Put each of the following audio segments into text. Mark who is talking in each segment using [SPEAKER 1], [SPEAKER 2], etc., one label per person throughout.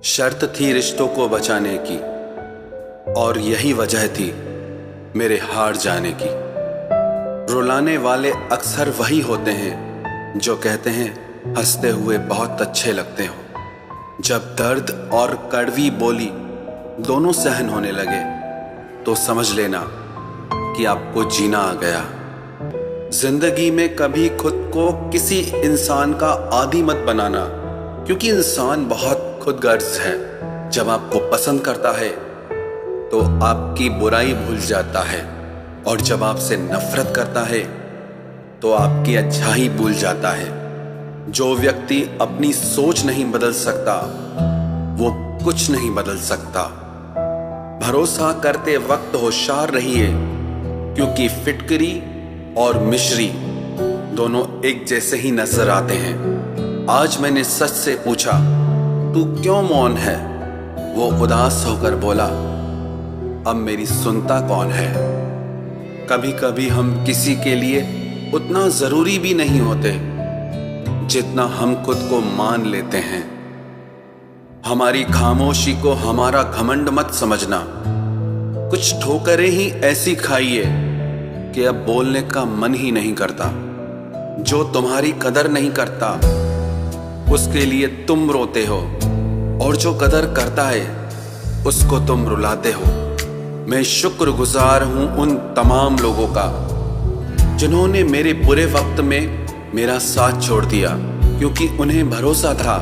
[SPEAKER 1] शर्त थी रिश्तों को बचाने की, और यही वजह थी मेरे हार जाने की। रुलाने वाले अक्सर वही होते हैं जो कहते हैं हंसते हुए बहुत अच्छे लगते हो। जब दर्द और कड़वी बोली दोनों सहन होने लगे तो समझ लेना कि आपको जीना आ गया। जिंदगी में कभी खुद को किसी इंसान का आदी मत बनाना, क्योंकि इंसान बहुत खुदगर्ज है। जब आपको पसंद करता है तो आपकी बुराई भूल जाता है, और जब आपसे नफरत करता है तो आपकी अच्छाई भूल जाता है। जो व्यक्ति अपनी सोच नहीं बदल सकता वो कुछ नहीं बदल सकता। भरोसा करते वक्त होशियार रहिए, क्योंकि फिटकरी और मिश्री दोनों एक जैसे ही नजर आते हैं। आज मैंने सच से पूछा, तू क्यों मौन है? वो उदास होकर बोला, अब मेरी सुनता कौन है? कभी कभी हम किसी के लिए उतना जरूरी भी नहीं होते जितना हम खुद को मान लेते हैं। हमारी खामोशी को हमारा घमंड मत समझना। कुछ ठोकरें ही ऐसी खाइए कि अब बोलने का मन ही नहीं करता। जो तुम्हारी कदर नहीं करता उसके लिए तुम रोते हो, और जो कदर करता है उसको तुम रुलाते हो। मैं शुक्रगुजार हूं उन तमाम लोगों का जिन्होंने मेरे बुरे वक्त में मेरा साथ छोड़ दिया, क्योंकि उन्हें भरोसा था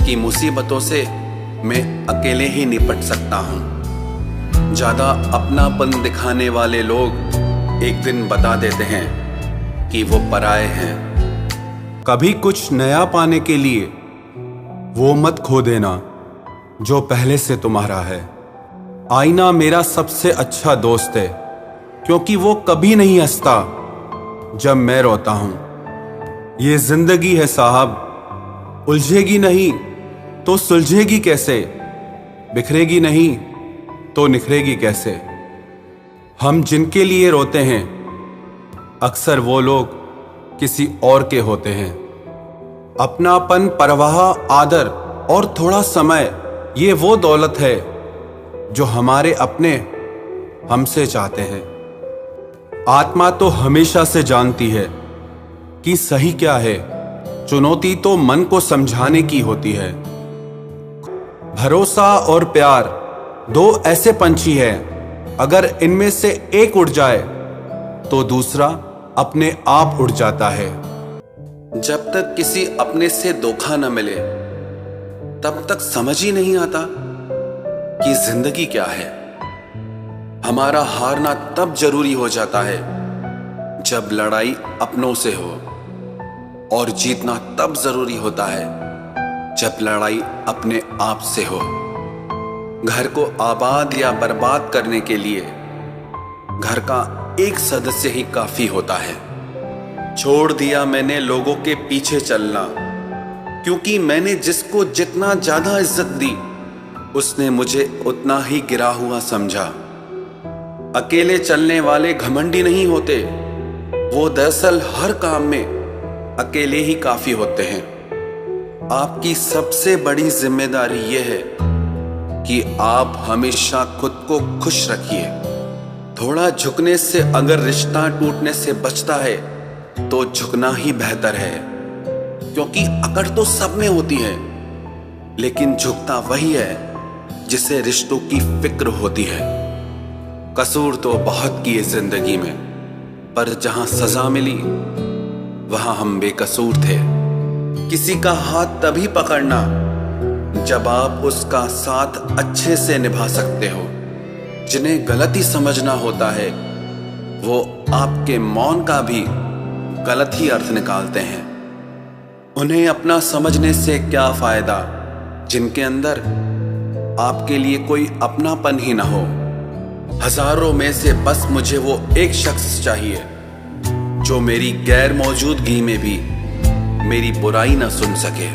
[SPEAKER 1] कि मुसीबतों से मैं अकेले ही निपट सकता हूं। ज्यादा अपनापन दिखाने वाले लोग एक दिन बता देते हैं कि वो पराए हैं। कभी कुछ नया पाने के लिए वो मत खो देना जो पहले से तुम्हारा है। आईना मेरा सबसे अच्छा दोस्त है, क्योंकि वो कभी नहीं हंसता जब मैं रोता हूं। ये जिंदगी है साहब, उलझेगी नहीं तो सुलझेगी कैसे? बिखरेगी नहीं तो निखरेगी कैसे? हम जिनके लिए रोते हैं अक्सर वो लोग किसी और के होते हैं। अपनापन, परवाह, आदर और थोड़ा समय, ये वो दौलत है जो हमारे अपने हमसे चाहते हैं। आत्मा तो हमेशा से जानती है कि सही क्या है। चुनौती तो मन को समझाने की होती है। भरोसा और प्यार दो ऐसे पंछी हैं, अगर इनमें से एक उड़ जाए तो दूसरा अपने आप उड़ जाता है। जब तक किसी अपने से धोखा न मिले तब तक समझ ही नहीं आता कि जिंदगी क्या है। हमारा हारना तब जरूरी हो जाता है जब लड़ाई अपनों से हो, और जीतना तब जरूरी होता है जब लड़ाई अपने आप से हो। घर को आबाद या बर्बाद करने के लिए घर का एक सदस्य ही काफी होता है। छोड़ दिया मैंने लोगों के पीछे चलना, क्योंकि मैंने जिसको जितना ज्यादा इज्जत दी उसने मुझे उतना ही गिरा हुआ समझा। अकेले चलने वाले घमंडी नहीं होते, वो दरअसल हर काम में अकेले ही काफी होते हैं। आपकी सबसे बड़ी जिम्मेदारी यह है कि आप हमेशा खुद को खुश रखिए। थोड़ा झुकने से अगर रिश्ता टूटने से बचता है तो झुकना ही बेहतर है, क्योंकि अकड़ तो सब में होती है, लेकिन झुकता वही है जिसे रिश्तों की फिक्र होती है। कसूर तो बहुत किए जिंदगी में, पर जहां सजा मिली वहां हम बेकसूर थे। किसी का हाथ तभी पकड़ना जब आप उसका साथ अच्छे से निभा सकते हो। जिन्हें गलती समझना होता है वो आपके मौन का भी गलत ही अर्थ निकालते हैं। उन्हें अपना समझने से क्या फायदा जिनके अंदर आपके लिए कोई अपनापन ही ना हो। हजारों में से बस मुझे वो एक शख्स चाहिए जो मेरी गैर मौजूदगी में भी मेरी बुराई ना सुन सके।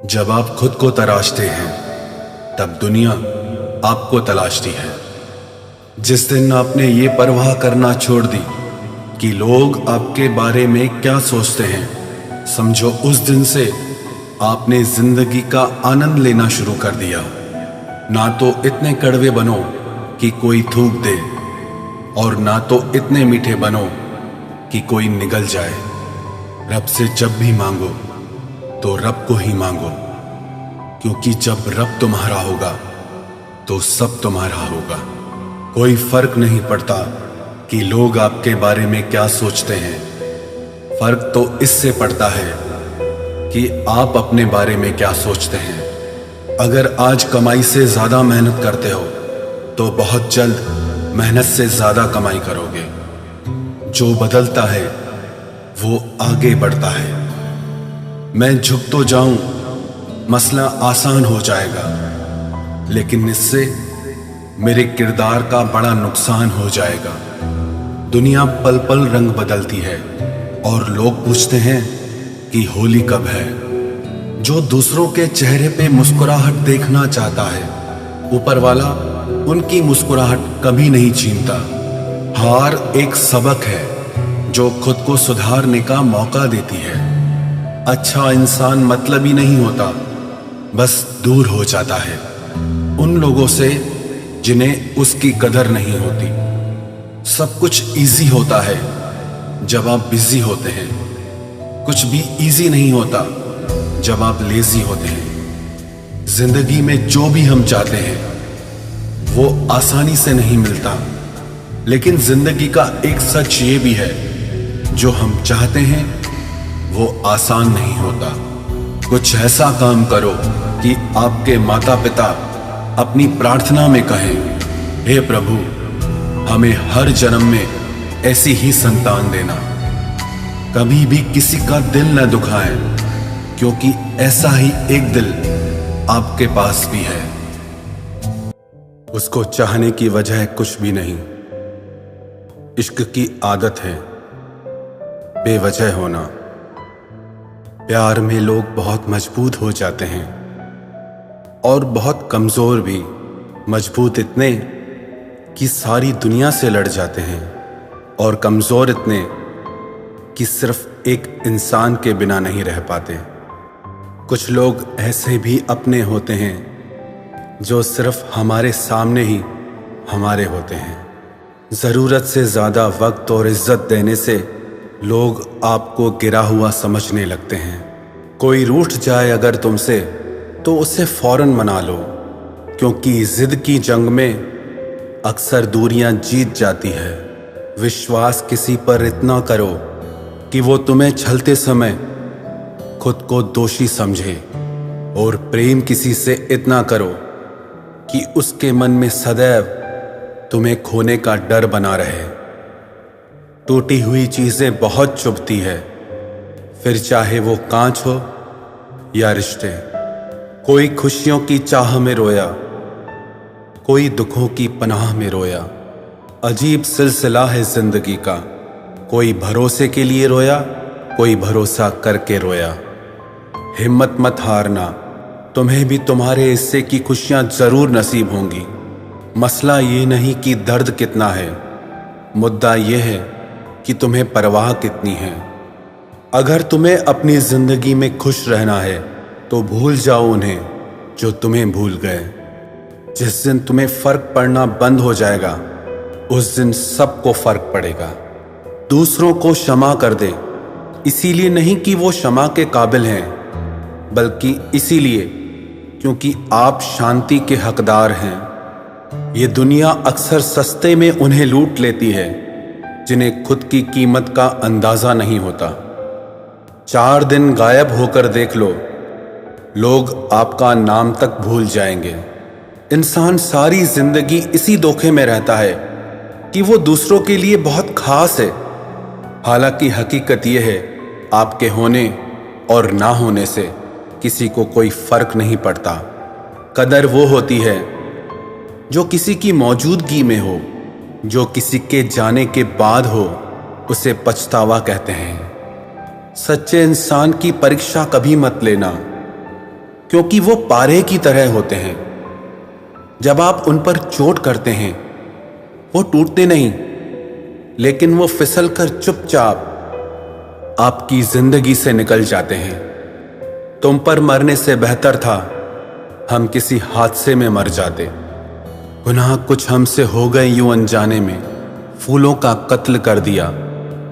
[SPEAKER 1] जब आप खुद को तराशते हैं तब दुनिया आपको तलाशती है। जिस दिन आपने ये परवाह करना छोड़ दी कि लोग आपके बारे में क्या सोचते हैं, समझो उस दिन से आपने जिंदगी का आनंद लेना शुरू कर दिया। ना तो इतने कड़वे बनो कि कोई थूक दे, और ना तो इतने मीठे बनो कि कोई निगल जाए। रब से जब भी मांगो तो रब को ही मांगो, क्योंकि जब रब तुम्हारा होगा तो सब तुम्हारा होगा। कोई फर्क नहीं पड़ता कि लोग आपके बारे में क्या सोचते हैं, फर्क तो इससे पड़ता है कि आप अपने बारे में क्या सोचते हैं। अगर आज कमाई से ज्यादा मेहनत करते हो तो बहुत जल्द मेहनत से ज्यादा कमाई करोगे। जो बदलता है वो आगे बढ़ता है। मैं झुक तो जाऊं, मसला आसान हो जाएगा, लेकिन इससे मेरे किरदार का बड़ा नुकसान हो जाएगा। दुनिया पल पल रंग बदलती है और लोग पूछते हैं कि होली कब है। जो दूसरों के चेहरे पे मुस्कुराहट देखना चाहता है, ऊपर वाला उनकी मुस्कुराहट कभी नहीं छीनता। हार एक सबक है जो खुद को सुधारने का मौका देती है। अच्छा इंसान मतलबी नहीं होता, बस दूर हो जाता है उन लोगों से जिन्हें उसकी कदर नहीं होती। सब कुछ इजी होता है जब आप बिजी होते हैं, कुछ भी इजी नहीं होता जब आप लेजी होते हैं। जिंदगी में जो भी हम चाहते हैं वो आसानी से नहीं मिलता, लेकिन जिंदगी का एक सच ये भी है, जो हम चाहते हैं वो आसान नहीं होता। कुछ ऐसा काम करो कि आपके माता पिता अपनी प्रार्थना में कहें, हे प्रभु हमें हर जन्म में ऐसी ही संतान देना। कभी भी किसी का दिल न दुखाएं, क्योंकि ऐसा ही एक दिल आपके पास भी है। उसको चाहने की वजह कुछ भी नहीं, इश्क की आदत है बेवजह होना। प्यार में लोग बहुत मजबूत हो जाते हैं और बहुत कमजोर भी। मजबूत इतने कि सारी दुनिया से लड़ जाते हैं, और कमजोर इतने कि सिर्फ एक इंसान के बिना नहीं रह पाते। कुछ लोग ऐसे भी अपने होते हैं जो सिर्फ हमारे सामने ही हमारे होते हैं। ज़रूरत से ज़्यादा वक्त और इज्जत देने से लोग आपको गिरा हुआ समझने लगते हैं। कोई रूठ जाए अगर तुमसे तो उसे फौरन मना लो, क्योंकि जिद की जंग में अक्सर दूरियां जीत जाती है। विश्वास किसी पर इतना करो कि वो तुम्हें छलते समय खुद को दोषी समझे, और प्रेम किसी से इतना करो कि उसके मन में सदैव तुम्हें खोने का डर बना रहे। टूटी हुई चीजें बहुत चुभती है, फिर चाहे वो कांच हो या रिश्ते। कोई खुशियों की चाह में रोया, कोई दुखों की पनाह में रोया। अजीब सिलसिला है जिंदगी का, कोई भरोसे के लिए रोया, कोई भरोसा करके रोया। हिम्मत मत हारना, तुम्हें भी तुम्हारे हिस्से की खुशियां जरूर नसीब होंगी। मसला ये नहीं कि दर्द कितना है, मुद्दा ये है कि तुम्हें परवाह कितनी है। अगर तुम्हें अपनी जिंदगी में खुश रहना है तो भूल जाओ उन्हें जो तुम्हें भूल गए। जिस दिन तुम्हें फर्क पड़ना बंद हो जाएगा, उस दिन सबको फर्क पड़ेगा। दूसरों को क्षमा कर दे, इसीलिए नहीं कि वो क्षमा के काबिल हैं, बल्कि इसीलिए क्योंकि आप शांति के हकदार हैं। ये दुनिया अक्सर सस्ते में उन्हें लूट लेती है जिन्हें खुद की कीमत का अंदाजा नहीं होता। 4 दिन गायब होकर देख लो, लोग आपका नाम तक भूल जाएंगे। इंसान सारी जिंदगी इसी धोखे में रहता है कि वो दूसरों के लिए बहुत खास है। हालांकि हकीकत यह है, आपके होने और ना होने से किसी को कोई फर्क नहीं पड़ता। कदर वो होती है जो किसी की मौजूदगी में हो, जो किसी के जाने के बाद हो, उसे पछतावा कहते हैं। सच्चे इंसान की परीक्षा कभी मत लेना, क्योंकि वो पारे की तरह होते हैं। जब आप उन पर चोट करते हैं, वो टूटते नहीं, लेकिन वो फिसलकर चुपचाप आपकी जिंदगी से निकल जाते हैं। तुम पर मरने से बेहतर था हम किसी हादसे में मर जाते। गुनाह कुछ हमसे हो गए यूं अनजाने में, फूलों का कत्ल कर दिया,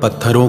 [SPEAKER 1] पत्थरों